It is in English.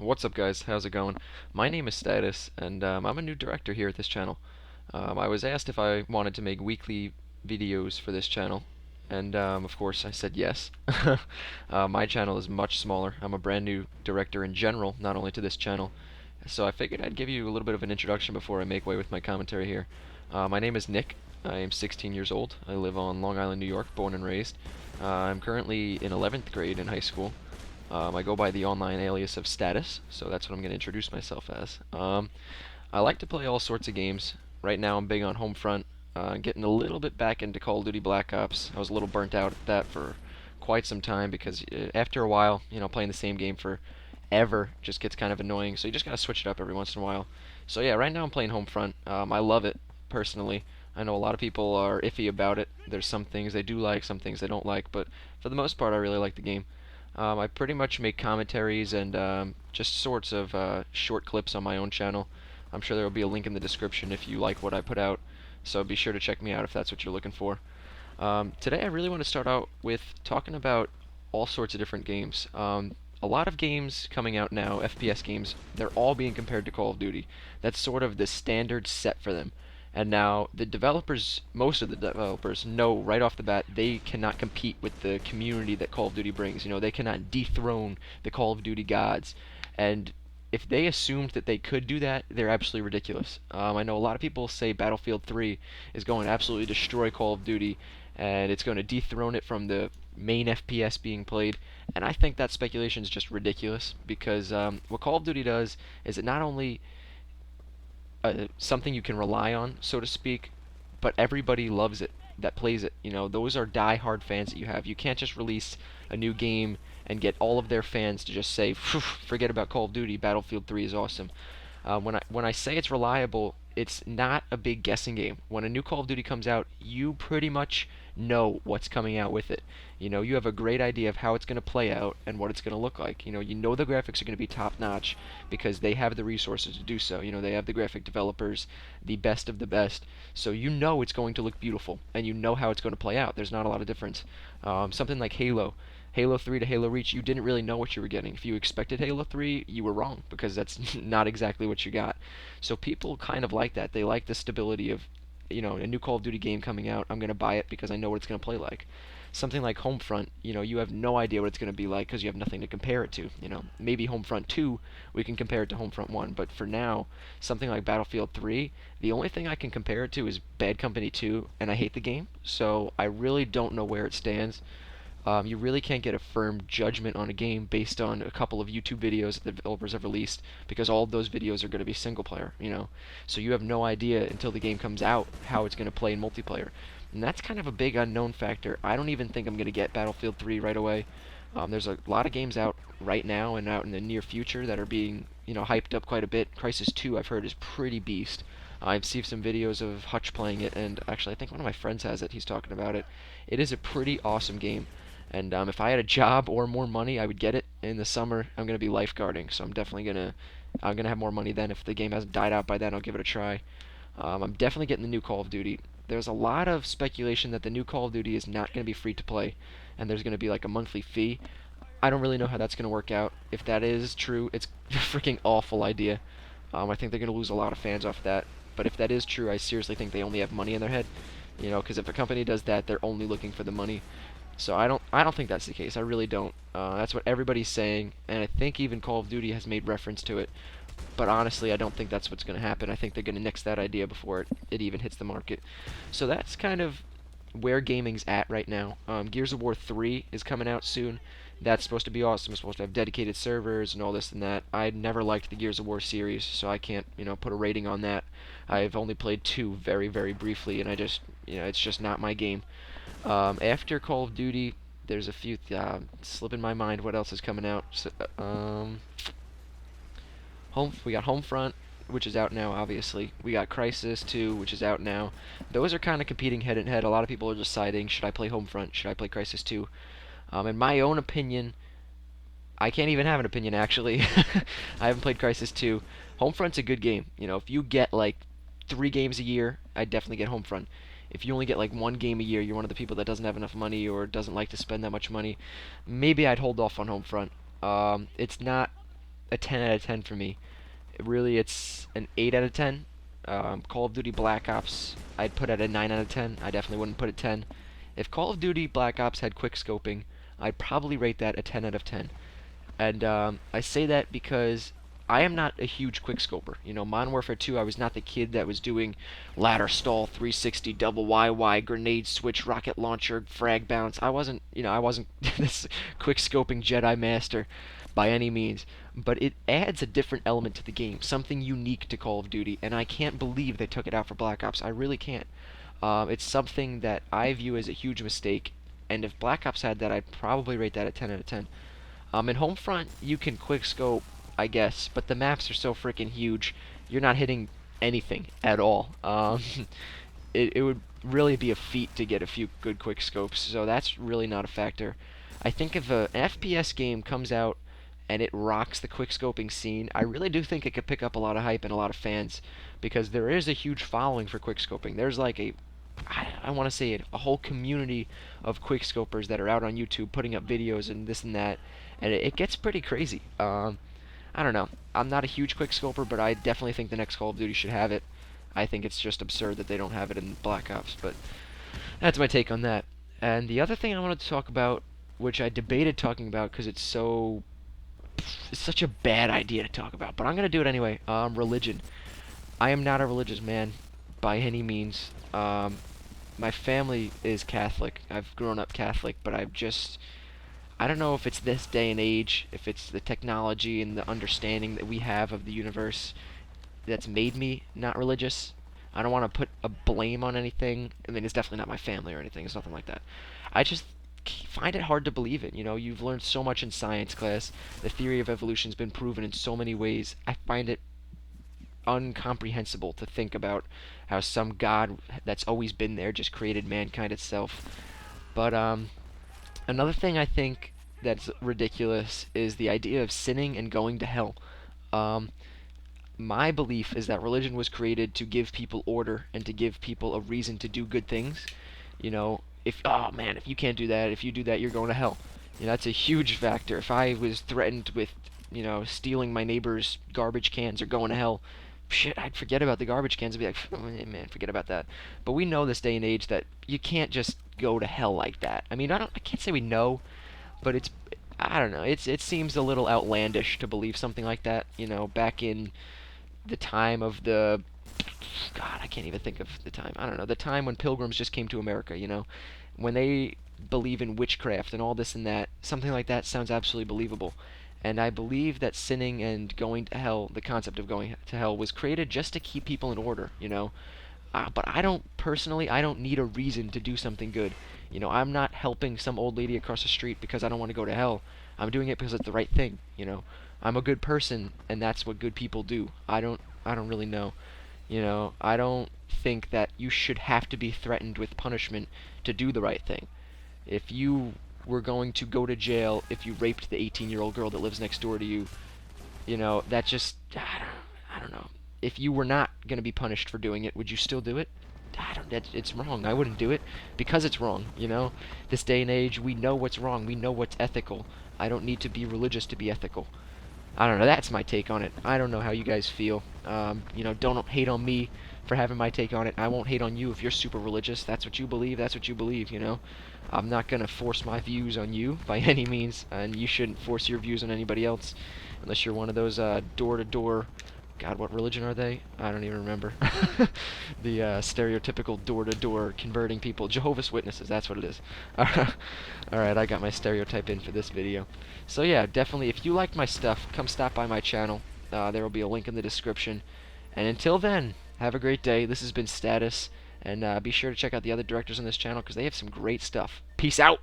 What's up, guys? How's it going? My name is Status, and I'm a new director here at this channel. I was asked if I wanted to make weekly videos for this channel, and of course I said yes. My channel is much smaller. I'm a brand new director in general, not only to this channel. So I figured I'd give you a little bit of an introduction before I make way with my commentary here. My name is Nick. I am 16 years old. I live on Long Island, New York, born and raised. I'm currently in 11th grade in high school. I go by the online alias of Status, so that's what I'm going to introduce myself as. I like to play all sorts of games. Right now I'm big on Homefront, getting a little bit back into Call of Duty Black Ops. I was a little burnt out at that for quite some time because after a while, playing the same game for ever just gets kind of annoying, so you just gotta switch it up every once in a while. So yeah, right now I'm playing Homefront. I love it, personally. I know a lot of people are iffy about it. There's some things they do like, some things they don't like, but for the most part I really like the game. I pretty much make commentaries and just sorts of short clips on my own channel. I'm sure there will be a link in the description if you like what I put out, so be sure to check me out if that's what you're looking for. Today I really want to start out with talking about all sorts of different games. A lot of games coming out now, FPS games, they're all being compared to Call of Duty. That's sort of the standard set for them. And now the developers, most of the developers, know right off the bat they cannot compete with the community that Call of Duty brings. They cannot dethrone the Call of Duty gods. And if they assumed that they could do that, they're absolutely ridiculous. I know a lot of people say Battlefield 3 is going to absolutely destroy Call of Duty, and it's going to dethrone it from the main FPS being played. And I think that speculation is just ridiculous because what Call of Duty does is it not only something you can rely on, so to speak, but everybody loves it that plays it. Those are die-hard fans that you have. You can't just release a new game and get all of their fans to just say, forget about Call of Duty, Battlefield 3 is awesome. When I say it's reliable, it's not a big guessing game. When a new Call of Duty comes out, you pretty much know what's coming out with it. You have a great idea of how it's going to play out and what it's going to look like. You know the graphics are going to be top notch because they have the resources to do so. They have the graphic developers, the best of the best. So you know it's going to look beautiful and you know how it's going to play out. There's not a lot of difference. Something like Halo 3 to Halo Reach, you didn't really know what you were getting. If you expected Halo 3, you were wrong because that's not exactly what you got. So people kind of like that. They like the stability of, a new Call of Duty game coming out. I'm going to buy it because I know what it's going to play like. Something like Homefront, you have no idea what it's going to be like because you have nothing to compare it to. Maybe Homefront 2, we can compare it to Homefront 1, but for now, something like Battlefield 3, the only thing I can compare it to is Bad Company 2, and I hate the game, so I really don't know where it stands. You really can't get a firm judgment on a game based on a couple of YouTube videos that the developers have released because all of those videos are going to be single player. So you have no idea until the game comes out how it's going to play in multiplayer. And that's kind of a big unknown factor. I don't even think I'm going to get Battlefield 3 right away. There's a lot of games out right now and out in the near future that are being, hyped up quite a bit. Crisis 2, I've heard, is pretty beast. I've seen some videos of Hutch playing it, and actually I think one of my friends has it. He's talking about it. It is a pretty awesome game. And if I had a job or more money, I would get it. In the summer, I'm gonna be lifeguarding, so I'm gonna have more money then. If the game hasn't died out by then, I'll give it a try. I'm definitely getting the new Call of Duty. There's a lot of speculation that the new Call of Duty is not gonna be free to play, and there's gonna be like a monthly fee. I don't really know how that's gonna work out. If that is true, it's a freaking awful idea. I think they're gonna lose a lot of fans off that. But if that is true, I seriously think they only have money in their head. Because if a company does that, they're only looking for the money. So I don't think that's the case. I really don't. That's what everybody's saying, and I think even Call of Duty has made reference to it. But honestly, I don't think that's what's going to happen. I think they're going to nix that idea before it even hits the market. So that's kind of where gaming's at right now. Gears of War 3 is coming out soon. That's supposed to be awesome. It's supposed to have dedicated servers and all this and that. I never liked the Gears of War series, so I can't, put a rating on that. I've only played 2 very, very briefly, and it's just not my game. After Call of Duty, there's a few slip in my mind. What else is coming out? So, we got Homefront, which is out now, obviously. We got Crisis 2, which is out now. Those are kind of competing head and head. A lot of people are deciding, should I play Homefront? Should I play Crisis 2? In my own opinion, I can't even have an opinion, actually. I haven't played Crisis 2. Homefront's a good game. If you get like 3 games a year, I'd definitely get Homefront. If you only get like 1 game a year, you're one of the people that doesn't have enough money or doesn't like to spend that much money, maybe I'd hold off on Homefront. It's not a 10 out of 10 for me. Really, it's an 8 out of 10. Call of Duty Black Ops, I'd put at a 9 out of 10. I definitely wouldn't put it 10. If Call of Duty Black Ops had quick scoping, I'd probably rate that a 10 out of 10. And I say that because I am not a huge quickscoper. You know, Modern Warfare 2, I was not the kid that was doing ladder stall, 360, double YY, grenade switch, rocket launcher, frag bounce. I wasn't this quickscoping Jedi master by any means. But it adds a different element to the game, something unique to Call of Duty, and I can't believe they took it out for Black Ops. I really can't. It's something that I view as a huge mistake, and if Black Ops had that, I'd probably rate that a 10 out of 10. In Homefront, you can quick scope, I guess, but the maps are so freaking huge, you're not hitting anything at all. It would really be a feat to get a few good quick scopes, so that's really not a factor. I think if an FPS game comes out and it rocks the quick scoping scene, I really do think it could pick up a lot of hype and a lot of fans, because there is a huge following for quick scoping. There's like I want to say it, a whole community of quick scopers that are out on YouTube putting up videos and this and that, and it gets pretty crazy. I don't know. I'm not a huge quick scoper, but I definitely think the next Call of Duty should have it. I think it's just absurd that they don't have it in Black Ops, but that's my take on that. And the other thing I wanted to talk about, which I debated talking about because it's such a bad idea to talk about, but I'm gonna do it anyway. Religion. I am not a religious man by any means. My family is Catholic. I've grown up Catholic, but I don't know if it's this day and age, if it's the technology and the understanding that we have of the universe that's made me not religious. I don't want to put a blame on anything. I mean, it's definitely not my family or anything. It's nothing like that. I just find it hard to believe it. You know, you've learned so much in science class. The theory of evolution's been proven in so many ways. I find it incomprehensible to think about how some god that's always been there just created mankind itself. But another thing I think that's ridiculous is the idea of sinning and going to hell. Um, my belief is that religion was created to give people order and to give people a reason to do good things. You know, if oh man, if you can't do that, if you do that, you're going to hell. You know, that's a huge factor. If I was threatened with, you know, stealing my neighbor's garbage cans or going to hell, shit, I'd forget about the garbage cans and be like, oh, man, forget about that. But we know this day and age that you can't just go to hell like that. I mean, I can't say we know, but I don't know. It seems a little outlandish to believe something like that. You know, back in the time of the God, I can't even think of the time. I don't know, the time when pilgrims just came to America, you know, when they believe in witchcraft and all this and that, something like that sounds absolutely believable. And I believe that sinning and going to hell, the concept of going to hell, was created just to keep people in order, you know. But I don't need a reason to do something good. You know, I'm not helping some old lady across the street because I don't want to go to hell. I'm doing it because it's the right thing, you know. I'm a good person, and that's what good people do. I don't really know. You know, I don't think that you should have to be threatened with punishment to do the right thing. If you were going to go to jail if you raped the 18-year-old girl that lives next door to you, you know, that just, I don't know. If you were not going to be punished for doing it, would you still do it? It's wrong. I wouldn't do it because it's wrong, you know? This day and age, we know what's wrong. We know what's ethical. I don't need to be religious to be ethical. I don't know. That's my take on it. I don't know how you guys feel. You know, don't hate on me for having my take on it. I won't hate on you if you're super religious. That's what you believe. That's what you believe, you know? I'm not going to force my views on you by any means, and you shouldn't force your views on anybody else unless you're one of those door-to-door... God, what religion are they? I don't even remember. The stereotypical door-to-door converting people. Jehovah's Witnesses, that's what it is. Alright, I got my stereotype in for this video. So yeah, definitely, if you liked my stuff, come stop by my channel. There will be a link in the description. And until then, have a great day. This has been Status, and be sure to check out the other directors on this channel because they have some great stuff. Peace out!